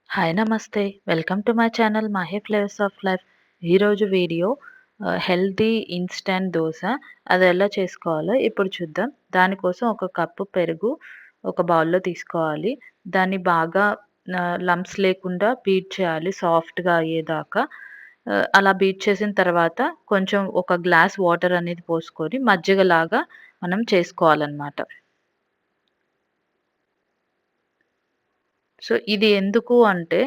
Hi నమస్తే. Welcome to my channel 'Mahe flavours of life'. ఈరోజు video healthy instant dosa అదెలా చేసుకోవాలో ఇప్పుడు చూద్దాం. దానికోసం ఒక కప్పు పెరుగు ఒక బౌల్‌లో తీసుకోవాలి. దాన్ని బాగా లంప్స్ లేకుండా బీట్ చేయాలి సాఫ్ట్‌గా అయ్యేదాకా. అలా బీట్ చేసిన తర్వాత కొంచెం ఒక గ్లాస్ వాటర్ అనేది పోసుకొని మజ్జిగలాగా మనం చేసుకోవాలనమాట. సో, ఇది ఎందుకు అంటే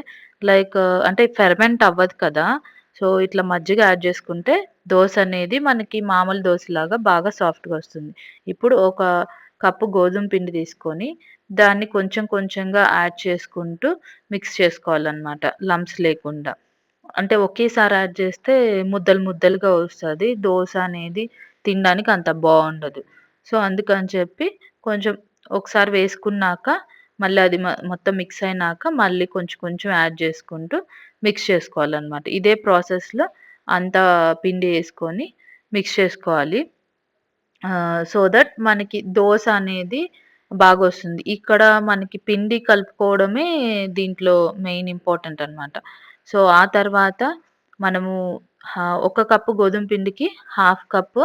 అంటే ఫెర్మెంట్ అవ్వదు కదా! సో, ఇట్లా మజ్జిగ యాడ్ చేసుకుంటే దోస అనేది మనకి మామూలు దోసలాగా బాగా సాఫ్ట్‌గా వస్తుంది. ఇప్పుడు ఒక కప్పు గోధుమ పిండి తీసుకొని, దాన్ని కొంచెం కొంచెంగా యాడ్ చేసుకుంటూ మిక్స్ చేసుకోవాలనమాట లంప్స్ లేకుండా. అంటే ఒకేసారి యాడ్ చేస్తే ముద్దలు ముద్దలుగా వస్తది. దోస అనేది తినడానికి అంత బావుండదు. సో, అందుకని చెప్పి కొంచెం ఒకసారి వేసుకున్నాక మళ్ళీ అది మొత్తం మిక్స్ అయినాక మళ్ళీ కొంచెం కొంచెం యాడ్ చేసుకుంటూ మిక్స్ చేసుకోవాలనమాట. ఇదే ప్రాసెస్‌లో అంతా పిండి యేసుకొని మిక్స్ చేసుకోవాలి. సో దట్ మనకి దోస అనేది బాగొస్తుంది. ఇక్కడ మనకి పిండి కలుపుకోవడమే దీంట్లో మెయిన్ ఇంపార్టెంట్ అన్నమాట. సో, ఆ తర్వాత మనము ఒక కప్పు గోధుమ పిండికి హాఫ్ కప్పు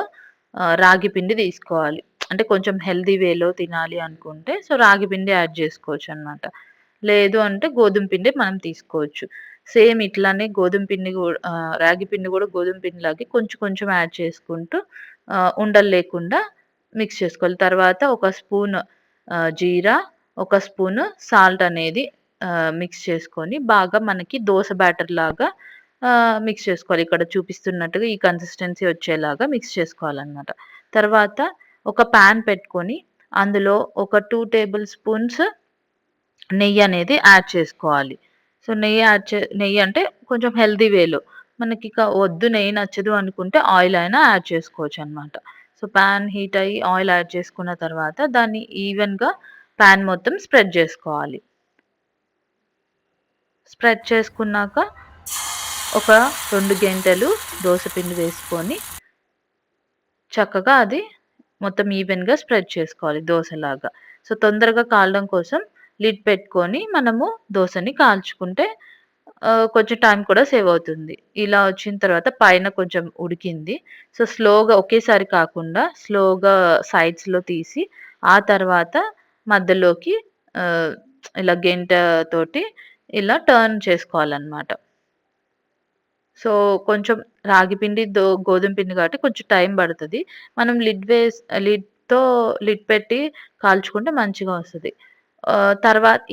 రాగి పిండి తీసుకోవాలి. అంటే కొంచెం హెల్తీ వేలో తినాలి అనుకుంటే సో, రాగి పిండి యాడ్ చేసుకోవచ్చన్నమాట. లేదు అంటే గోధుమ పిండి మనం తీసుకోవచ్చు. సేమ్ ఇట్లానే గోధుమ పిండి రాగి పిండి గూడా గోధుమ పిండిలాగే కొంచెం కొంచెం యాడ్ చేసుకుంటూ ఉండలు లేకుండా మిక్స్ చేసుకోవాలి. తర్వాత ఒక స్పూన్ జీరా, ఒక స్పూను సాల్ట్ అనేది మిక్స్ చేసుకొని బాగా మనకి దోస బ్యాటర్ లాగా మిక్స్ చేసుకోవాలి. ఇక్కడ చూపిస్తున్నట్టుగా ఈ కన్సిస్టెన్సీ వచ్చేలాగా మిక్స్ చేసుకోవాలనమాట. తర్వాత ఒక పాన్ పెట్టుకొని అందులో ఒక 2 టేబుల్ స్పూన్స్ నెయ్యనేది యాడ్ చేసుకోవాలి. సో, నెయ్యి అంటే కొంచెం హెల్తీ వేలో. మనకిక వద్దు నెయ్యి నచ్చదు అనుకుంటే ఆయిల్ అయినా యాడ్ చేసుకోవచ్చనమాట. సో, పాన్ హీట్ అయ్యి ఆయిల్ యాడ్ చేసుకున్న తర్వాత దాన్ని ఈవెన్‌గా పాన్ మొత్తం స్ప్రెడ్ జేసుకోవాలి. స్ప్రెడ్ చేసుకున్నాక ఒక 2 గెంటెలు దోస పిండి వేసుకొని చక్కగా అది మొత్తం ఈవెన్‌గా స్ప్రెడ్ చేసుకోవాలి దోసలాగా. సో, తొందరగా కాలడం కోసం లిడ్ పెట్టుకొని మనము దోసని కాల్చుకుంటే కొంచెం టైం కూడా సేవ్ అవుతుంది. ఇలా వచ్చిన తర్వాత పైన కొంచెం ఉడికింది. సో, స్లోగా ఒకేసారి కాకుండా స్లోగా సైడ్స్‌లో తీసి ఆ తర్వాత మధ్యలోకి ఆహ్, ఇలా గెంట తోటి ఇలా టర్న్ చేసుకోవాలన్నమాట. సో, కొంచెం రాగి పిండి, గోధుమ పిండి కాబట్టి కొంచెం టైం పడతది. మనం లిడ్‌తో లిడ్ పెట్టి కాల్చుకుంటే మంచిగా వస్తది.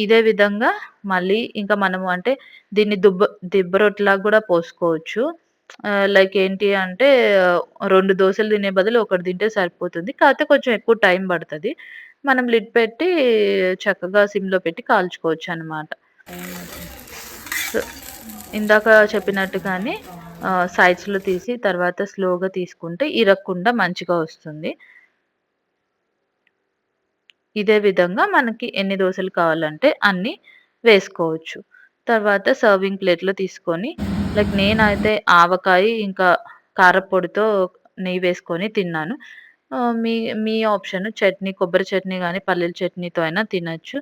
ఇదే విధంగా మళ్ళీ ఇంకా మనము అంటే దీన్ని దిబ్బ రొట్టెలాగా గూడా పోసుకోవచ్చు. ఏంటి అంటే 2 దోసలు తినే బదులు ఒకటి తింటే సరిపోతుంది. కాకపోతే కొంచెం ఎక్కువ టైం పడతది. మనం లిడ్ పెట్టి చక్కగా సిమ్‌లో పెట్టి కాల్చుకోవచ్చనమాట. సో, ఇందాక చెప్పినట్టుగానే సైడ్స్‌లో తీసి తర్వాత స్లోగా తీసుకుంటే ఇరగకుండా మంచిగా వస్తుంది. ఇదే విధంగా మనకి ఎన్ని దోసలు కావాలంటే అన్ని వేసుకోవచ్చు. తర్వాత సర్వింగ్ ప్లేట్‌లో తీసుకొని నేనైతే ఆవకాయి ఇంకా కారప్పొడితో నెయ్యి వేసుకొని తిన్నాను. మీ మీ ఆప్షన్ చట్నీ, కొబ్బరి చట్నీ గాని, పల్లీల చట్నీతో అయినా తినొచ్చు.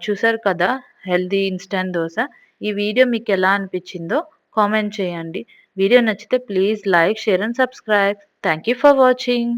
చూసారు కదా! Healthy instant dosa. ఈ వీడియో మీకెలా అనిపిచ్చిందో కామెంట్ చేయండి. వీడియో నచ్చితే please like, share and subscribe. Thank you for watching.